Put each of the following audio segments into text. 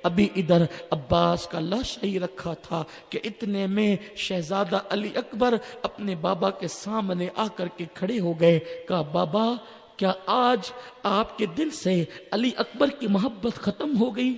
ابھی ادھر عباس کا لاشا ہی رکھا تھا کہ اتنے میں شہزادہ علی اکبر اپنے بابا کے سامنے آ کر کے کھڑے ہو گئے. کہا بابا کیا آج آپ کے دل سے علی اکبر کی محبت ختم ہو گئی؟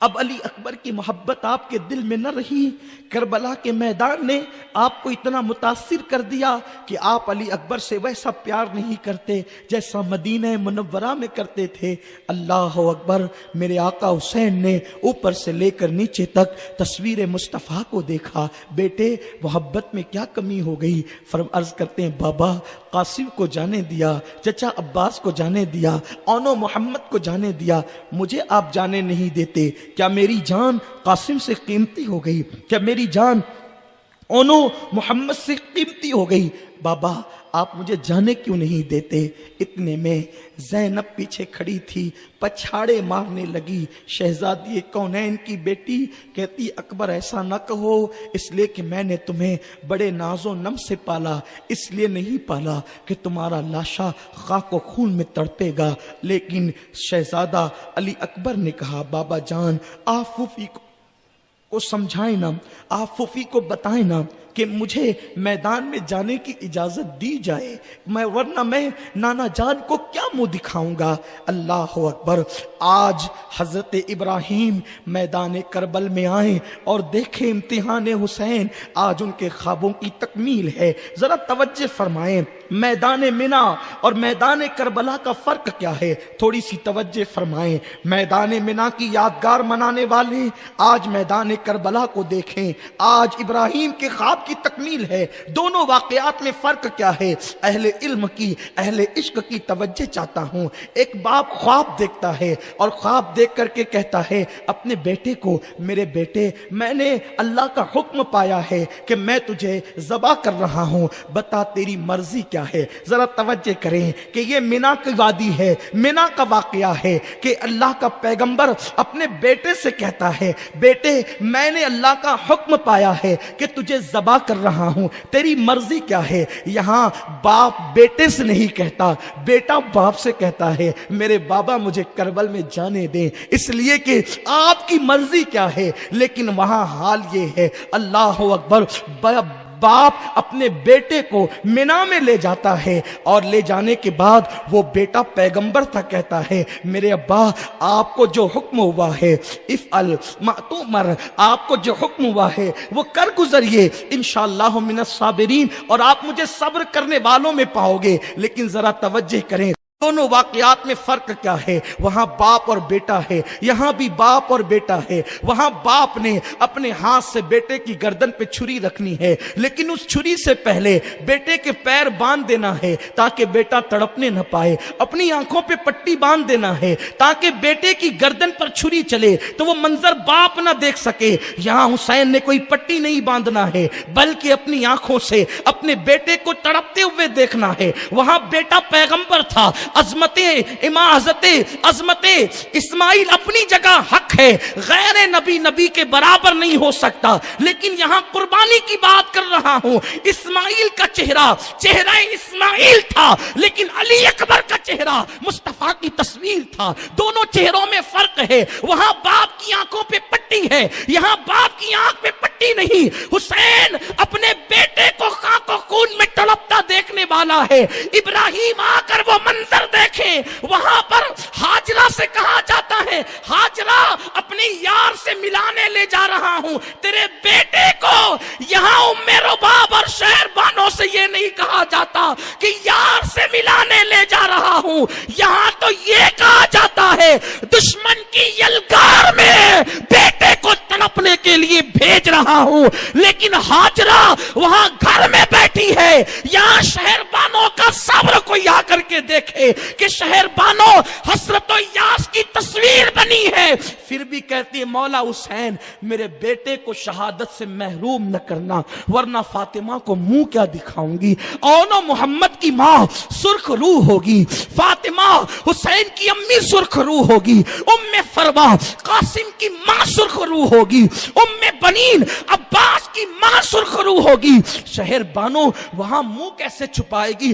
اب علی اکبر کی محبت آپ کے دل میں نہ رہی؟ کربلا کے میدان نے آپ کو اتنا متاثر کر دیا کہ آپ علی اکبر سے ویسا پیار نہیں کرتے جیسا مدینہ منورہ میں کرتے تھے. اللہ اکبر. میرے آقا حسین نے اوپر سے لے کر نیچے تک تصویر مصطفیٰ کو دیکھا. بیٹے محبت میں کیا کمی ہو گئی؟ عرض کرتے ہیں بابا قاسم کو جانے دیا, چچا عباس کو جانے دیا, اونو محمد کو جانے دیا, مجھے آپ جانے نہیں دیتے. کیا میری جان قاسم سے قیمتی ہو گئی؟ کیا میری جان اونو محمد سے قیمتی ہو گئی؟ بابا آپ مجھے جانے کیوں نہیں دیتے؟ اتنے میں زینب پیچھے کھڑی تھی, پچھاڑے مارنے لگی. شہزادی کونین کی بیٹی کہتی اکبر ایسا نہ کہو, اس لیے کہ میں نے تمہیں بڑے ناز و نم سے پالا, اس لیے نہیں پالا کہ تمہارا لاشا خاک و خون میں تڑپے گا. لیکن شہزادہ علی اکبر نے کہا بابا جان آپ پھوپھی کو سمجھائیں نا, آپ پھوپھی کو بتائیں نا کہ مجھے میدان میں جانے کی اجازت دی جائے, ورنہ میں نانا جان کو کیا منہ دکھاؤں گا. اللہ اکبر. آج حضرت ابراہیم میدان کربل میں آئیں اور دیکھیں امتحان حسین, آج ان کے خوابوں کی تکمیل ہے. ذرا توجہ فرمائیں, میدان منا اور میدان کربلا کا فرق کیا ہے؟ تھوڑی سی توجہ فرمائیں. میدان منا کی یادگار منانے والے آج میدان کربلا کو دیکھیں. آج ابراہیم کے خواب کی تکمیل ہے. دونوں واقعات میں فرق کیا ہے؟ اہل علم کی, اہل عشق کی توجہ چاہتا ہوں. ایک باپ خواب دیکھتا ہے اور خواب دیکھ کر کے کہتا ہے اپنے بیٹے کو, میرے بیٹے میں نے اللہ کا حکم پایا ہے کہ میں تجھے ذبح کر رہا ہوں, بتا تیری مرضی کیا ہے. ذرا توجہ کریں کہ یہ منا کی وادی ہے, منا کا واقعہ ہے کہ اللہ کا پیغمبر اپنے بیٹے سے کہتا ہے بیٹے میں نے اللہ کا حکم پایا ہے کہ تجھے ذبح کر رہا ہوں, تیری مرضی کیا ہے. یہاں باپ بیٹے سے نہیں کہتا, بیٹا باپ سے کہتا ہے میرے بابا مجھے کربل میں جانے دیں اس لیے کہ آپ کی مرضی کیا ہے. لیکن وہاں حال یہ ہے, اللہ اکبر, باپ اپنے بیٹے کو منا میں لے جاتا ہے اور لے جانے کے بعد وہ بیٹا پیغمبر تھا کہتا ہے میرے ابا آپ کو جو حکم ہوا ہے افعل ما تؤمر, آپ کو جو حکم ہوا ہے وہ کر گزریے, انشاءاللہ من الصابرین, اور آپ مجھے صبر کرنے والوں میں پاؤ گے. لیکن ذرا توجہ کریں دونوں واقعات میں فرق کیا ہے. وہاں باپ اور بیٹا ہے, یہاں بھی باپ اور بیٹا ہے. وہاں باپ نے اپنے ہاتھ سے بیٹے کی گردن پہ چھری رکھنی ہے, لیکن اس چھری سے پہلے بیٹے کے پیر باندھ دینا ہے تاکہ بیٹا تڑپنے نہ پائے. اپنی آنکھوں پہ پٹی باندھ دینا ہے تاکہ بیٹے کی گردن پر چھری چلے تو وہ منظر باپ نہ دیکھ سکے. یہاں حسین نے کوئی پٹی نہیں باندھنا ہے بلکہ اپنی آنکھوں سے اپنے بیٹے کو تڑپتے ہوئے دیکھنا ہے. وہاں بیٹا پیغمبر تھا, عظمت امامت عظمت اسماعیل اپنی جگہ حق ہے, غیر نبی نبی کے برابر نہیں ہو سکتا. لیکن یہاں قربانی کی بات کر رہا ہوں. اسماعیل کا چہرہ اسماعیل تھا, لیکن علی اکبر کا چہرہ مصطفیٰ کی تصویر تھا. دونوں چہروں میں فرق ہے. وہاں باپ کی آنکھوں پہ پٹی ہے, یہاں باپ کی آنکھ پہ پٹی نہیں. حسین اپنے بیٹے کو خاک و خون میں تڑپتا دیکھنے والا ہے. ابراہیم آ کر وہ منظر دیکھیں, وہاں پر ہاجرہ سے کہا جاتا ہے ہاجرہ اپنے یار سے ملانے لے جا رہا ہوں. تیرے بیٹے کو یہاں ام رباب اور شہر بانوں سے یہ نہیں کہا جاتا کہ یار سے ملانے لے جا رہا ہوں. یہاں تو یہ کہا جاتا ہے دشمن کی یلغار میں بیٹے کو تڑپنے کے لیے بھیج رہا ہوں. لیکن ہاجرہ وہاں گھر میں بیٹھی ہے. یہاں شہر بانوں کا صبر کوئی آ کر کے دیکھے کہ شہر بانو حسرت و یاس کی تصویر بنی ہے, پھر بھی کہتی ہے مولا حسین میرے بیٹے کو شہادت سے محروم نہ کرنا ورنہ فاطمہ کو منہ کیا دکھاؤں گی. اونو محمد کی ماں سرخ روح ہوگی, فاطمہ حسین کی امی سرخ روح ہوگی, ام فروا قاسم کی ماں سرخ روح ہوگی, ام بنین عباس کی ماں سرخ روح ہوگی. شہر بانو وہاں منہ کیسے چھپائے گی؟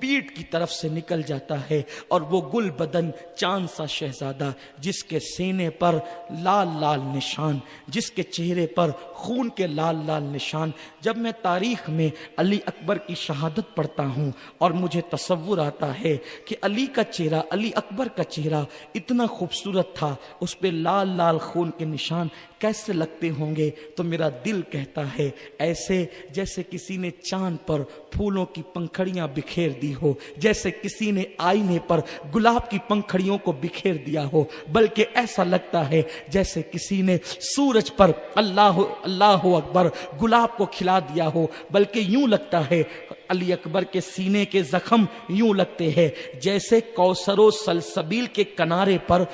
پیٹ کی طرف سے نکل جاتا ہے، اور وہ گل بدن چاند سا شہزادہ جس کے سینے پر لال لال نشان، جس کے چہرے پر خون کے لال لال نشان. جب میں تاریخ میں علی اکبر کی شہادت پڑھتا ہوں اور مجھے تصور آتا ہے کہ علی کا چہرہ، علی اکبر کا چہرہ اتنا خوبصورت تھا، اس پہ لال لال خون کے نشان کیسے لگتے ہوں گے، تو میرا دل کہتا ہے ایسے جیسے کسی نے چاند پر پھولوں کی پنکھڑیاں بکھیر دی ہو، جیسے کسی نے آئینے پر گلاب کی پنکھڑیوں کو بکھیر دیا ہو، بلکہ ایسا لگتا ہے جیسے کسی نے سورج پر اللہ اللہ اکبر گلاب کو کھلا دیا ہو. بلکہ یوں لگتا ہے علی اکبر کے سینے کے زخم یوں لگتے ہیں جیسے کوثر و سلسبیل کے کنارے پر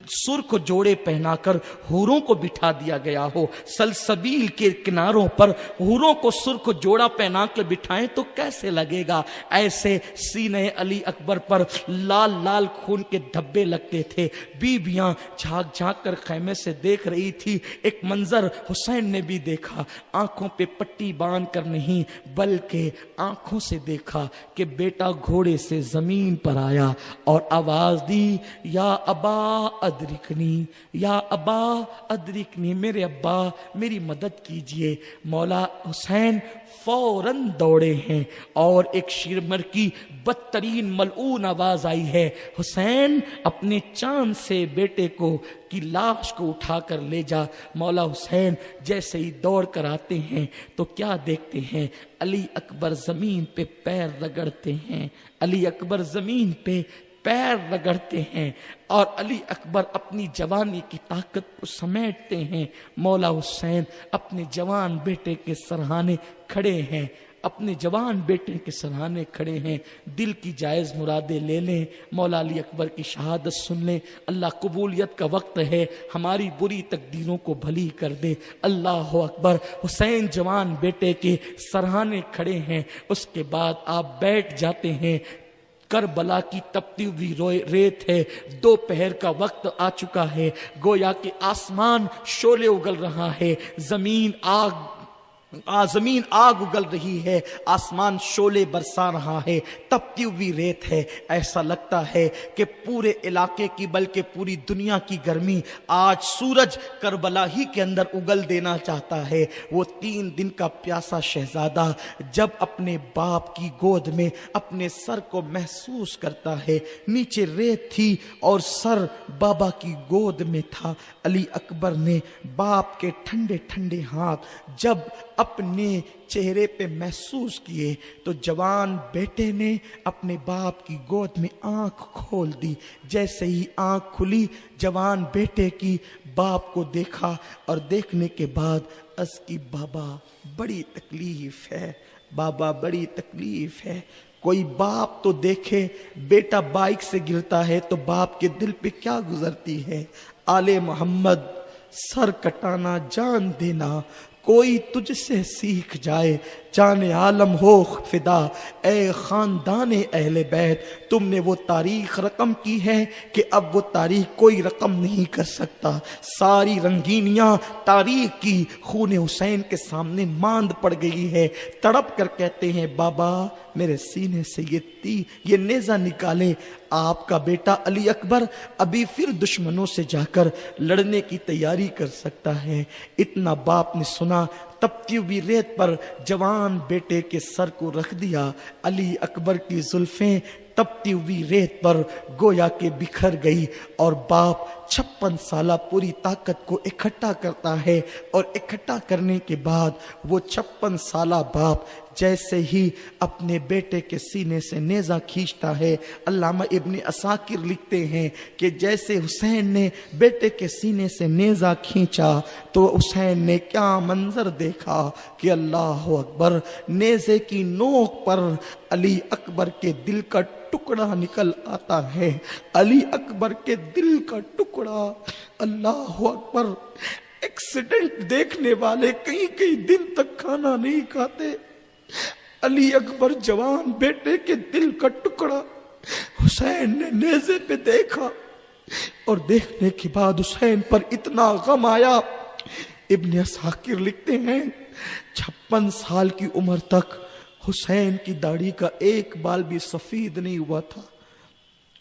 سرخ جوڑے پہنا کر حوروں کو بٹھا دیا گیا ہو. سلسبیل کے کناروں پر حوروں کو سرخ جوڑا پہنا کے بٹھائیں تو کیسے لگے گا. ایسے سینے علی اکبر پر لال لال خون کے دھبے لگتے تھے. بیویاں جھانک جھانک کر خیمے سے دیکھ رہی تھی. ایک منظر حسین نے بھی دیکھا، آنکھوں پہ پٹی باندھ کر نہیں بلکہ آنکھوں سے دیکھا کہ بیٹا گھوڑے سے زمین پر آیا اور آواز دی، یا ابا ادرکنی، یا ابا ادرکنی، میرے ابا میری مدد کیجئے. مولا حسین فوراً دوڑے ہیں اور ایک شیرمر کی بدترین ملعون آواز آئی ہے، حسین اپنے چاند سے بیٹے کو کی لاش کو اٹھا کر لے جا. مولا حسین جیسے ہی دوڑ کر آتے ہیں تو کیا دیکھتے ہیں، علی اکبر زمین پہ پیر رگڑتے ہیں، علی اکبر زمین پہ پیر رگڑتے ہیں اور علی اکبر اپنی جوانی کی طاقت کو سمیٹتے ہیں. مولا حسین اپنے جوان بیٹے کے سرہانے کھڑے ہیں، اپنے جوان بیٹے کے سرہانے کھڑے ہیں. دل کی جائز مرادیں لے لیں، مولا علی اکبر کی شہادت سن لیں. اللہ قبولیت کا وقت ہے، ہماری بری تقدیروں کو بھلی کر دے. اللہ اکبر. حسین جوان بیٹے کے سرہانے کھڑے ہیں. اس کے بعد آپ بیٹھ جاتے ہیں. کربلا کی تپتی ہوئی ریت ہے، دوپہر کا وقت آ چکا ہے، گویا کہ آسمان شعلے اگل رہا ہے، زمین آگ اگل رہی ہے، آسمان شعلے برسا رہا ہے، تپتی ہوئی ریت ہے. ایسا لگتا ہے کہ پورے علاقے کی بلکہ پوری دنیا کی گرمی آج سورج کربلا ہی کے اندر اگل دینا چاہتا ہے. وہ 3 دن کا پیاسا شہزادہ جب اپنے باپ کی گود میں اپنے سر کو محسوس کرتا ہے، نیچے ریت تھی اور سر بابا کی گود میں تھا. علی اکبر نے باپ کے ٹھنڈے ٹھنڈے ہاتھ جب اپنے چہرے پہ محسوس کیے تو جوان بیٹے نے اپنے باپ کی گود میں آنکھ کھول دی. جیسے ہی آنکھ کھلی جوان بیٹے کی، باپ کو دیکھا اور دیکھنے کے بعد عرض کی، بابا بڑی تکلیف ہے، بابا بڑی تکلیف ہے. کوئی باپ تو دیکھے بیٹا بائک سے گرتا ہے تو باپ کے دل پہ کیا گزرتی ہے. آل محمد سر کٹانا جان دینا، کوئی تجھ سے سیکھ جائے، جان عالم ہو فدا. اے خاندان اہل بیت، تم نے وہ تاریخ رقم کی ہے کہ اب وہ تاریخ کوئی رقم نہیں کر سکتا. ساری رنگینیاں تاریخ کی خون حسین کے سامنے ماند پڑ گئی ہے. تڑپ کر کہتے ہیں، بابا میرے سینے سے یہ نیزہ نکالے. آپ کا بیٹا علی اکبر ابھی پھر دشمنوں سے جا کر لڑنے کی تیاری کر سکتا ہے. اتنا باپ نے سنا، تپتی ہوئی ریت پر جوان بیٹے کے سر کو رکھ دیا. علی اکبر کی زلفیں تپتی ہوئی ریت پر گویا کے بکھر گئی اور باپ 56 سالہ پوری طاقت کو اکٹھا کرتا ہے اور اکٹھا کرنے کے بعد وہ 56 سالہ باپ جیسے ہی اپنے بیٹے کے سینے سے نیزہ کھینچتا ہے، علامہ ابن عساکر لکھتے ہیں کہ جیسے حسین نے بیٹے کے سینے سے نیزہ کھینچا تو حسین نے کیا منظر دیکھا کہ اللہ اکبر، نیزے کی نوک پر علی اکبر کے دل کا ٹکڑا نکل آتا ہے. علی اکبر کے دل کا ٹکڑا، اللہ اکبر. ایکسیڈنٹ دیکھنے والے کئی دن تک کھانا نہیں کھاتے. علی اکبر جوان بیٹے کے دل کا ٹکڑا حسین نے نیزے پہ دیکھا اور دیکھنے کے بعد حسین پر اتنا غم آیا. ابن عساکر لکھتے ہیں 56 سال کی عمر تک حسین کی داڑھی کا ایک بال بھی سفید نہیں ہوا تھا۔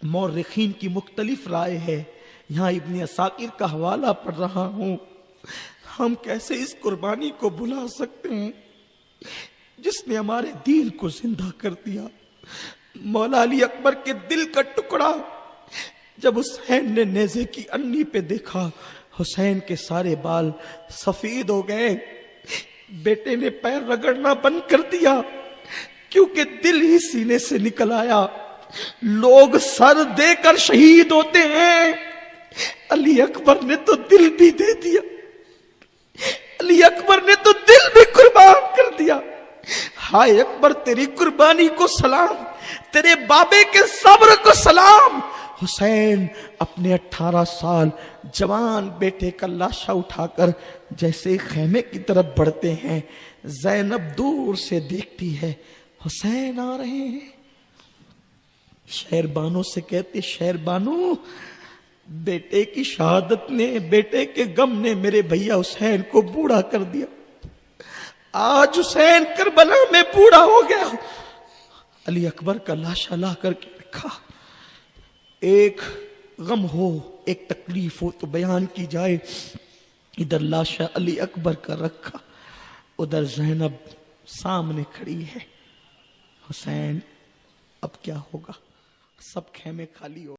مورخین کی مختلف رائے ہے، یہاں ابن عساکر کا حوالہ پڑھ رہا ہوں۔ ہم کیسے اس قربانی کو بھلا سکتے ہیں جس نے ہمارے دین کو زندہ کر دیا۔ مولا علی اکبر کے دل کا ٹکڑا جب حسین نے نیزے کی انی پہ دیکھا، حسین کے سارے بال سفید ہو گئے۔ بیٹے نے پیر رگڑنا بند کر دیا کیونکہ دل ہی سینے سے نکل آیا۔ لوگ سر دے کر شہید ہوتے ہیں، علی اکبر نے تو دل بھی دے دیا، علی اکبر نے تو دل بھی قربان کر دیا۔ ہائے اکبر، تیری قربانی کو سلام، تیرے بابے کے صبر کو سلام۔ حسین اپنے 18 سال جوان بیٹے کا لاشا اٹھا کر جیسے خیمے کی طرف بڑھتے ہیں، زینب دور سے دیکھتی ہے، حسین آ رہے ہیں۔ شہر بانو سے کہتے، شہر بانو، بیٹے کی شہادت نے، بیٹے کے غم نے میرے بھیا حسین کو بوڑھا کر دیا۔ آج حسین کربلا میں بوڑھا ہو گیا۔ علی اکبر کا لاشا لا کر کے رکھا۔ ایک غم ہو، ایک تکلیف ہو تو بیان کی جائے۔ ادھر لاشا علی اکبر کا رکھا، ادھر زینب سامنے کھڑی ہے۔ حسین اب کیا ہوگا؟ سب خیمے خالی ہو